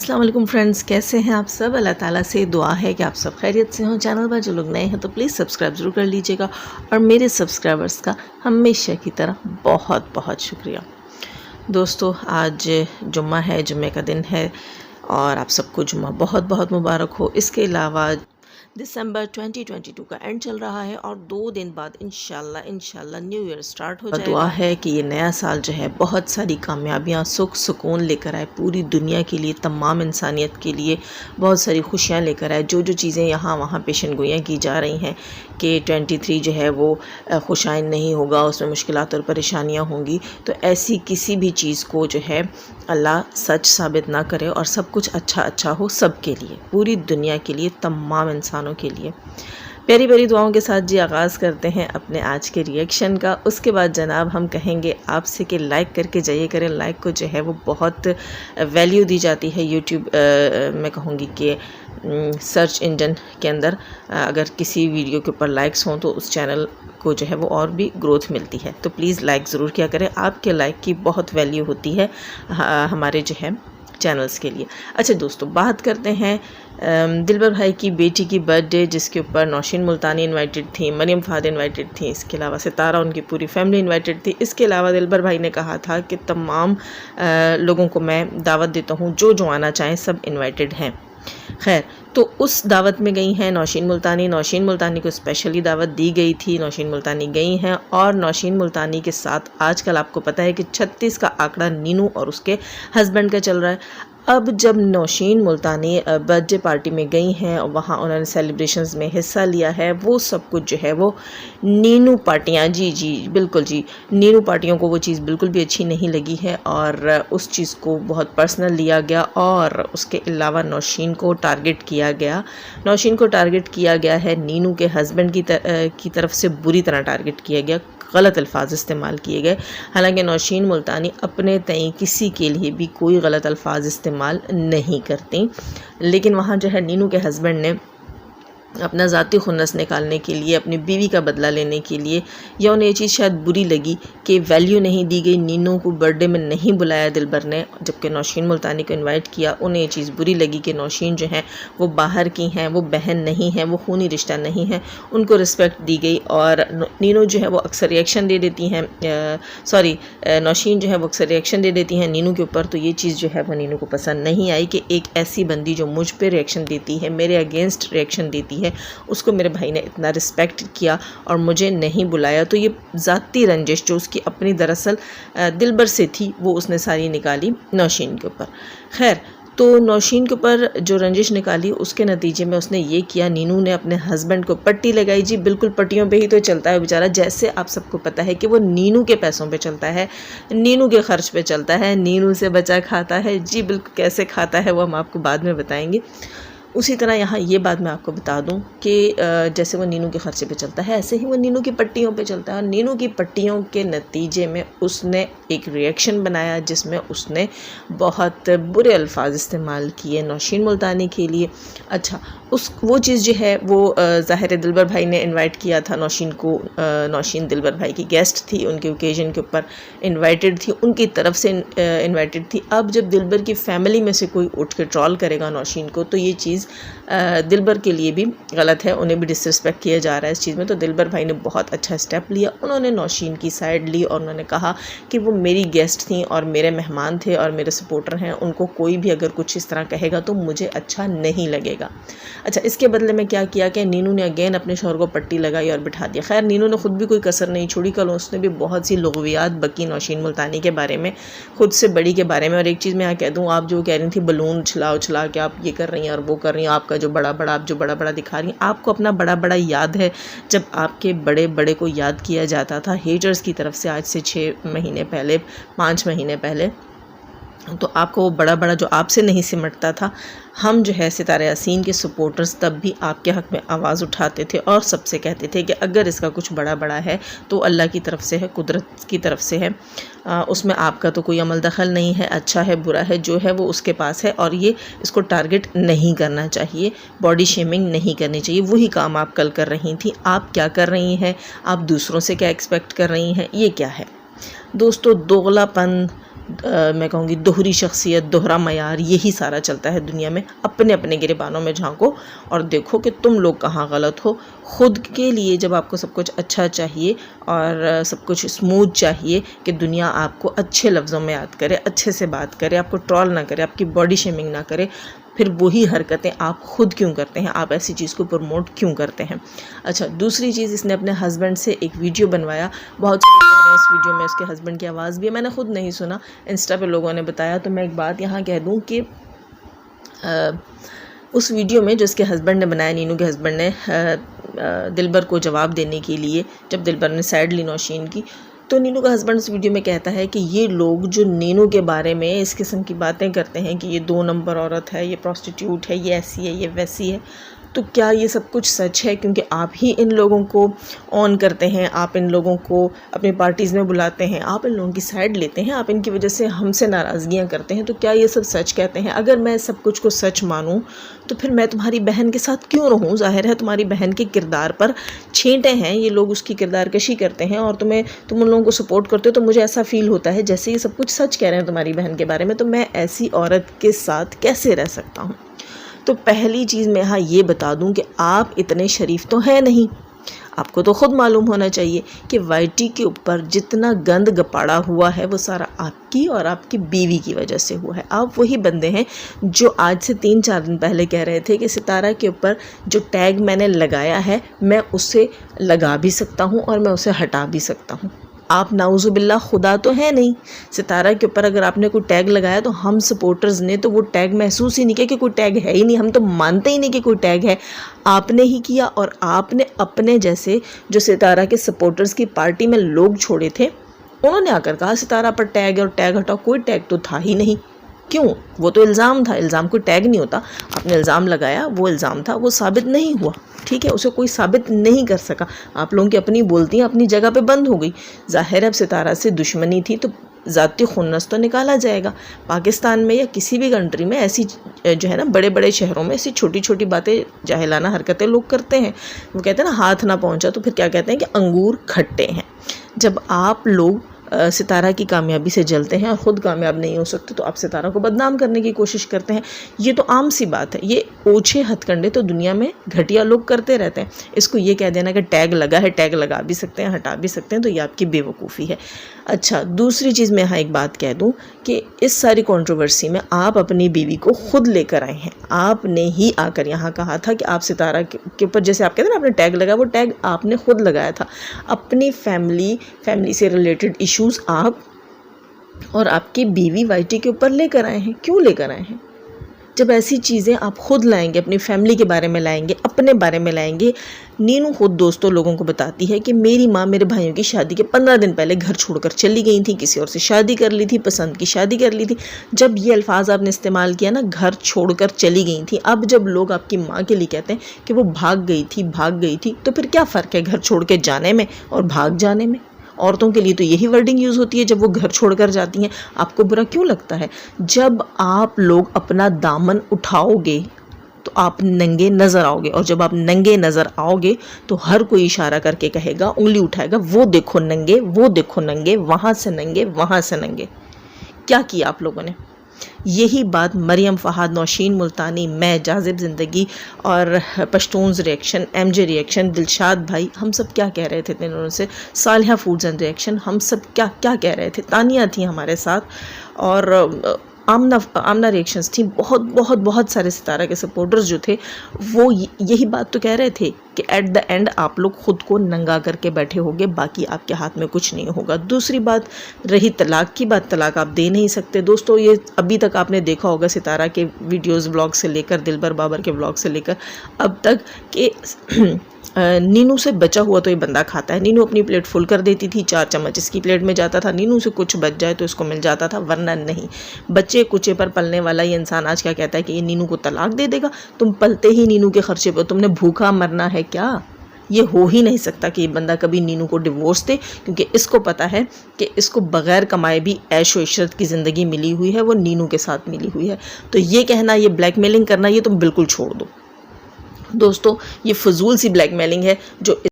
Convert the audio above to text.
السلام علیکم فرینڈز، کیسے ہیں آپ سب؟ اللہ تعالیٰ سے دعا ہے کہ آپ سب خیریت سے ہوں۔ چینل پر جو لوگ نئے ہیں تو پلیز سبسکرائب ضرور کر لیجئے گا، اور میرے سبسکرائبرز کا ہمیشہ کی طرح بہت بہت شکریہ۔ دوستو، آج جمعہ ہے، جمعہ کا دن ہے، اور آپ سب کو جمعہ بہت بہت مبارک ہو۔ اس کے علاوہ دسمبر 2022 کا اینڈ چل رہا ہے، اور 2 دن بعد انشاءاللہ نیو ایئر سٹارٹ ہو جائے گا۔ دعا ہے کہ یہ نیا سال جو ہے بہت ساری کامیابیاں، سکھ سکون لے کر آئے پوری دنیا کے لیے، تمام انسانیت کے لیے بہت ساری خوشیاں لے کر آئے۔ جو چیزیں یہاں وہاں پیشن گوئیاں کی جا رہی ہیں کہ 23 جو ہے وہ خوشائن نہیں ہوگا، اس میں مشکلات اور پریشانیاں ہوں گی، تو ایسی کسی بھی چیز کو جو ہے اللہ سچ ثابت نہ کرے، اور سب کچھ اچھا ہو سب کے لیے، پوری دنیا کے لیے، تمام انسانوں کے لیے۔ پیاری پیاری دعاؤں کے ساتھ آغاز کرتے ہیں اپنے آج کے ریئیکشن کا۔ اس کے بعد جناب ہم کہیں گے آپ سے کہ لائک کر کے جائیے کریں۔ لائک کو جو ہے وہ بہت ویلیو دی جاتی ہے یوٹیوب، میں کہوں گی کہ سرچ انجن کے اندر اگر کسی ویڈیو کے اوپر لائکس ہوں تو اس چینل کو جو ہے وہ اور بھی گروتھ ملتی ہے، تو پلیز لائک ضرور کیا کریں۔ آپ کے لائک کی بہت ویلیو ہوتی ہے ہمارے جو ہے چینلز کے لیے۔ اچھا دوستو، بات کرتے ہیں دلبر بھائی کی بیٹی کی برتھ ڈے، جس کے اوپر نوشین ملتانی انوائٹڈ تھی، مریم فہد انوائٹڈ تھی، اس کے علاوہ ستارہ ان کی پوری فیملی انوائٹڈ تھی۔ اس کے علاوہ دلبر بھائی نے کہا تھا کہ تمام لوگوں کو میں دعوت دیتا ہوں، جو آنا چاہیں سب انوائٹڈ ہیں۔ خیر، تو اس دعوت میں گئی ہیں نوشین ملتانی کو اسپیشلی دعوت دی گئی تھی۔ نوشین ملتانی گئی ہیں، اور نوشین ملتانی کے ساتھ آج کل آپ کو پتہ ہے کہ 36 کا آنکڑا نینو اور اس کے ہسبینڈ کا چل رہا ہے۔ اب جب Nausheen Multani birth day party میں گئی ہیں، وہاں انہوں نے سیلیبریشنز میں حصہ لیا ہے، وہ سب کچھ جو ہے وہ نینو پارٹیاں، جی بالکل جی، نینو پارٹیوں کو وہ چیز بالکل بھی اچھی نہیں لگی ہے، اور اس چیز کو بہت پرسنل لیا گیا، اور اس کے علاوہ نوشین کو ٹارگٹ کیا گیا ہے، نینو کے ہسبینڈ کی طرف سے بری طرح ٹارگٹ کیا گیا، غلط الفاظ استعمال کیے گئے۔ حالانکہ نوشین ملتانی اپنے تئیں کسی کے لیے بھی کوئی غلط الفاظ استعمال نہیں کرتی، لیکن وہاں جو ہے نینو کے ہسبینڈ نے اپنا ذاتی خنث نکالنے کے لیے، اپنی بیوی کا بدلہ لینے کے لیے، یا انہیں یہ چیز شاید بری لگی کہ ویلیو نہیں دی گئی، نینو کو برتھ ڈے میں نہیں بلایا دلبر نے، جبکہ نوشین ملتانی کو انوائٹ کیا۔ انہیں یہ چیز بری لگی کہ نوشین جو ہیں وہ باہر کی ہیں، وہ بہن نہیں ہیں، وہ خونی رشتہ نہیں ہیں، ان کو رسپیکٹ دی گئی، اور نینو جو ہے وہ اکثر ریئیکشن دے دیتی ہیں، نوشین جو ہے وہ اکثر ریئیکشن دے دیتی ہیں نینو کے اوپر، تو یہ چیز جو ہے وہ نینو کو پسند نہیں آئی کہ ایک ایسی بندی جو مجھ پہ ریئیکشن دیتی ہے، میرے اگینسٹ ریئیکشن دیتی ہے، اس کو میرے بھائی نے اتنا رسپیکٹ کیا اور مجھے نہیں بلایا۔ تو یہ ذاتی رنجش جو اس کی اپنی دراصل دلبر سے تھی، وہ اس نے ساری نکالی نوشین کے اوپر۔ خیر، تو نوشین کے اوپر جو رنجش نکالی، اس کے نتیجے میں اس نے یہ کیا، نینو نے اپنے ہسبینڈ کو پٹی لگائی۔ جی بالکل، پٹیوں پہ ہی تو چلتا ہے بیچارہ، جیسے آپ سب کو پتہ ہے کہ وہ نینو کے پیسوں پہ چلتا ہے، نینو کے خرچ پہ چلتا ہے، نینو سے بچا کھاتا ہے۔ جی بالکل، کیسے کھاتا ہے وہ ہم آپ کو بعد میں بتائیں گے۔ اسی طرح یہاں یہ بات میں آپ کو بتا دوں کہ جیسے وہ نینو کے خرچے پہ چلتا ہے، ایسے ہی وہ نینو کی پٹیوں پہ چلتا ہے، اور نینو کی پٹیوں کے نتیجے میں اس نے ایک ریئیکشن بنایا، جس میں اس نے بہت برے الفاظ استعمال کیے نوشین ملتانی کے لیے۔ اچھا، وہ چیز جو ہے وہ ظاہر دلبر بھائی نے انوائٹ کیا تھا نوشین کو، نوشین دلبر بھائی کی گیسٹ تھی، ان کے اوکیزن کے اوپر انوائٹڈ تھی، ان کی طرف سے انوائٹڈ تھی۔ اب جب دلبر کی فیملی میں سے کوئی اٹھ کے ٹرول کرے گا نوشین کو، تو یہ چیز دلبر کے لیے بھی غلط ہے، انہیں بھی ڈس رسپیکٹ کیا جا رہا ہے اس چیز میں۔ تو دلبر بھائی نے بہت اچھا اسٹیپ لیا، انہوں نے نوشین کی سائڈ لی، اور انہوں نے کہا کہ وہ میری گیسٹ تھیں اور میرے مہمان تھے اور میرے سپورٹر ہیں، ان کو کوئی بھی اگر کچھ اس طرح کہے گا تو مجھے اچھا نہیں لگے گا۔ اچھا، اس کے بدلے میں کیا کیا کہ نینو نے اگین اپنے شوہر کو پٹی لگائی اور بٹھا دیا۔ خیر، نینو نے خود بھی کوئی کسر نہیں چھوڑی، کل اس نے بھی بہت سی لغویات بکی نوشین ملتانی کے بارے میں، خود سے بڑی کے بارے میں۔ اور ایک چیز میں کہہ دوں، آپ جو کہہ رہی تھی بلون چھلا کے آپ یہ کر رہی ہیں اور وہ کر رہی ہیں، آپ کا جو بڑا آپ جو بڑا دکھا رہی ہیں، آپ کو اپنا بڑا یاد ہے جب آپ کے بڑے کو یاد کیا جاتا تھا ہیٹرز کی طرف سے، آج سے 6 مہینے پہلے، 5 مہینے پہلے، تو آپ کو وہ بڑا جو آپ سے نہیں سمٹتا تھا۔ ہم جو ہے ستارہ یاسین کے سپورٹرز تب بھی آپ کے حق میں آواز اٹھاتے تھے اور سب سے کہتے تھے کہ اگر اس کا کچھ بڑا ہے تو اللہ کی طرف سے ہے، قدرت کی طرف سے ہے، اس میں آپ کا تو کوئی عمل دخل نہیں ہے، اچھا ہے برا ہے، جو ہے وہ اس کے پاس ہے، اور یہ اس کو ٹارگٹ نہیں کرنا چاہیے، باڈی شیمنگ نہیں کرنی چاہیے۔ وہی کام آپ کل کر رہی تھیں، آپ کیا کر رہی ہیں، آپ دوسروں سے کیا ایکسپیکٹ کر رہی ہیں، یہ کیا ہے دوستو؟ دوغلا پن میں کہوں گی دوہری شخصیت، دوہرا معیار، یہی سارا چلتا ہے دنیا میں۔ اپنے اپنے گریبانوں میں جھانکو اور دیکھو کہ تم لوگ کہاں غلط ہو۔ خود کے لیے جب آپ کو سب کچھ اچھا چاہیے اور سب کچھ اسموتھ چاہیے کہ دنیا آپ کو اچھے لفظوں میں یاد کرے، اچھے سے بات کرے، آپ کو ٹرول نہ کرے، آپ کی باڈی شیمنگ نہ کرے، پھر وہی حرکتیں آپ خود کیوں کرتے ہیں؟ آپ ایسی چیز کو پروموٹ کیوں کرتے ہیں؟ اچھا، دوسری چیز، اس نے اپنے ہسبینڈ سے ایک ویڈیو بنوایا، بہت سے لوگ کہہ رہے ہیں اس ویڈیو میں اس کے ہسبینڈ کی آواز بھی ہے، میں نے خود نہیں سنا، انسٹا پہ لوگوں نے بتایا۔ تو میں ایک بات یہاں کہہ دوں کہ اس ویڈیو میں جو اس کے ہسبینڈ نے بنایا، نینو کے ہسبینڈ نے، دلبر کو جواب دینے کے لیے جب دلبر نے سائڈ لی نوشین کی، تو نینو کا ہسبینڈ اس ویڈیو میں کہتا ہے کہ یہ لوگ جو نینو کے بارے میں اس قسم کی باتیں کرتے ہیں کہ یہ 2 نمبر عورت ہے، یہ پروسٹیٹیوٹ ہے، یہ ایسی ہے، یہ ویسی ہے، تو کیا یہ سب کچھ سچ ہے؟ کیونکہ آپ ہی ان لوگوں کو آن کرتے ہیں، آپ ان لوگوں کو اپنی پارٹیز میں بلاتے ہیں، آپ ان لوگوں کی سائڈ لیتے ہیں، آپ ان کی وجہ سے ہم سے ناراضگیاں کرتے ہیں، تو کیا یہ سب سچ کہتے ہیں؟ اگر میں سب کچھ کو سچ مانوں تو پھر میں تمہاری بہن کے ساتھ کیوں رہوں؟ ظاہر ہے تمہاری بہن کے کردار پر چھینٹے ہیں، یہ لوگ اس کی کردار کشی کرتے ہیں اور تم ان لوگوں کو سپورٹ کرتے ہو، تو مجھے ایسا فیل ہوتا ہے جیسے یہ سب کچھ سچ کہہ رہے ہیں تمہاری بہن کے بارے میں، تو میں ایسی عورت کے ساتھ کیسے رہ سکتا ہوں؟ تو پہلی چیز میں یہاں یہ بتا دوں کہ آپ اتنے شریف تو ہیں نہیں، آپ کو تو خود معلوم ہونا چاہیے کہ وائی ٹی کے اوپر جتنا گند گپاڑا ہوا ہے وہ سارا آپ کی اور آپ کی بیوی کی وجہ سے ہوا ہے۔ آپ وہی بندے ہیں جو آج سے 3-4 دن پہلے کہہ رہے تھے کہ ستارہ کے اوپر جو ٹیگ میں نے لگایا ہے میں اسے لگا بھی سکتا ہوں اور میں اسے ہٹا بھی سکتا ہوں۔ آپ نعوذ باللہ خدا تو ہے نہیں، ستارہ کے اوپر اگر آپ نے کوئی ٹیگ لگایا تو ہم سپورٹرز نے تو وہ ٹیگ محسوس ہی نہیں کیا کہ کوئی ٹیگ ہے ہی نہیں، ہم تو مانتے ہی نہیں کہ کوئی ٹیگ ہے، آپ نے ہی کیا۔ اور آپ نے اپنے جیسے جو ستارہ کے سپورٹرز کی پارٹی میں لوگ چھوڑے تھے، انہوں نے آ کر کہا ستارہ پر ٹیگ ہے اور ٹیگ ہٹاؤ، کوئی ٹیگ تو تھا ہی نہیں۔ کیوں؟ وہ تو الزام تھا، الزام کوئی ٹیگ نہیں ہوتا، آپ نے الزام لگایا، وہ الزام تھا، وہ ثابت نہیں ہوا، ٹھیک ہے، اسے کوئی ثابت نہیں کر سکا، آپ لوگوں کی اپنی بولتیاں اپنی جگہ پہ بند ہو گئی۔ ظاہر ہے اب ستارہ سے دشمنی تھی تو ذاتی خنث تو نکالا جائے گا۔ پاکستان میں یا کسی بھی کنٹری میں ایسی جو ہے نا، بڑے بڑے شہروں میں ایسی چھوٹی چھوٹی باتیں، جاہلانہ حرکتیں لوگ کرتے ہیں، وہ کہتے ہیں نا ہاتھ نہ پہنچا تو پھر کیا کہتے ہیں کہ انگور کھٹے ہیں۔ جب آپ لوگ ستارہ کی کامیابی سے جلتے ہیں اور خود کامیاب نہیں ہو سکتے تو آپ ستارہ کو بدنام کرنے کی کوشش کرتے ہیں، یہ تو عام سی بات ہے، یہ اوچھے ہتھ کنڈے تو دنیا میں گھٹیا لوگ کرتے رہتے ہیں۔ اس کو یہ کہہ دینا کہ ٹیگ لگا ہے، ٹیگ لگا بھی سکتے ہیں، ہٹا بھی سکتے ہیں، تو یہ آپ کی بے وقوفی ہے۔ اچھا، دوسری چیز میں یہاں ایک بات کہہ دوں کہ اس ساری کنٹروورسی میں آپ اپنی بیوی کو خود لے کر آئے ہیں، آپ نے ہی آ کر یہاں کہا تھا کہ آپ ستارہ کے اوپر جیسے آپ کہتے ہیں نا آپ نے ٹیگ لگایا، وہ ٹیگ آپ نے خود لگایا تھا۔ اپنی فیملی سے ریلیٹڈ ایشوز آپ اور آپ کی بیوی وائی ٹی کے اوپر لے کر آئے ہیں۔ کیوں لے کر آئے ہیں؟ جب ایسی چیزیں آپ خود لائیں گے، اپنی فیملی کے بارے میں لائیں گے، اپنے بارے میں لائیں گے۔ نینو خود دوستوں لوگوں کو بتاتی ہے کہ میری ماں میرے بھائیوں کی شادی کے 15 دن پہلے گھر چھوڑ کر چلی گئی تھی، کسی اور سے شادی کر لی تھی، پسند کی شادی کر لی تھی۔ جب یہ الفاظ آپ نے استعمال کیا نا، گھر چھوڑ کر چلی گئی تھی، اب جب لوگ آپ کی ماں کے لیے کہتے ہیں کہ وہ بھاگ گئی تھی، تو پھر کیا فرق ہے گھر چھوڑ کے جانے میں اور بھاگ جانے میں؟ عورتوں کے لیے تو یہی ورڈنگ یوز ہوتی ہے جب وہ گھر چھوڑ کر جاتی ہیں۔ آپ کو برا کیوں لگتا ہے؟ جب آپ لوگ اپنا دامن اٹھاؤ گے تو آپ ننگے نظر آؤ گے، اور جب آپ ننگے نظر آؤ گے تو ہر کوئی اشارہ کر کے کہے گا، انگلی اٹھائے گا، وہ دیکھو ننگے، وہ دیکھو ننگے، وہاں سے ننگے، وہاں سے ننگے۔ کیا کیا آپ لوگوں نے؟ یہی بات مریم فہد، نوشین ملتانی، میں، جاذب زندگی اور Pashtuns reaction, M J reaction, Dilshad بھائی، ہم سب کیا کہہ رہے تھے دنوں سے، صالحہ فوڈز اینڈ ریئیکشن، ہم سب کیا کہہ رہے تھے، تانیہ تھیں ہمارے ساتھ، اور آمنہ ریئیکشنز تھیں، بہت سارے ستارہ کے سپورٹرز جو تھے وہ یہی بات تو کہہ رہے تھے کہ ایٹ دا اینڈ آپ لوگ خود کو ننگا کر کے بیٹھے ہوگے، باقی آپ کے ہاتھ میں کچھ نہیں ہوگا۔ دوسری بات رہی طلاق کی بات، طلاق آپ دے نہیں سکتے۔ دوستو یہ ابھی تک آپ نے دیکھا ہوگا ستارہ کے ویڈیوز، بلاگ سے لے کر دلبر بابر کے بلاگ سے لے کر اب تک کہ نینو سے بچا ہوا تو یہ بندہ کھاتا ہے۔ نینو اپنی پلیٹ فل کر دیتی تھی، 4 چمچ اس کی پلیٹ میں جاتا تھا، نینو سے کچھ بچ جائے تو اس کو مل جاتا تھا، ورنہ نہیں۔ بچے کچے پر پلنے والا یہ انسان آج کیا کہتا ہے کہ یہ نینو کو طلاق دے دے گا؟ تم پلتے ہی نینو کے خرچے پر، تم نے بھوکا مرنا ہے کیا؟ یہ ہو ہی نہیں سکتا کہ یہ بندہ کبھی نینو کو ڈیورس دے، کیونکہ اس کو پتا ہے کہ اس کو بغیر کمائے بھی عیش و عشرت کی زندگی ملی ہوئی ہے، وہ نینو کے ساتھ ملی ہوئی ہے۔ تو یہ کہنا، یہ بلیک میلنگ کرنا، یہ تم بالکل چھوڑ دو دوستو۔ یہ فضول سی بلیک میلنگ ہے جو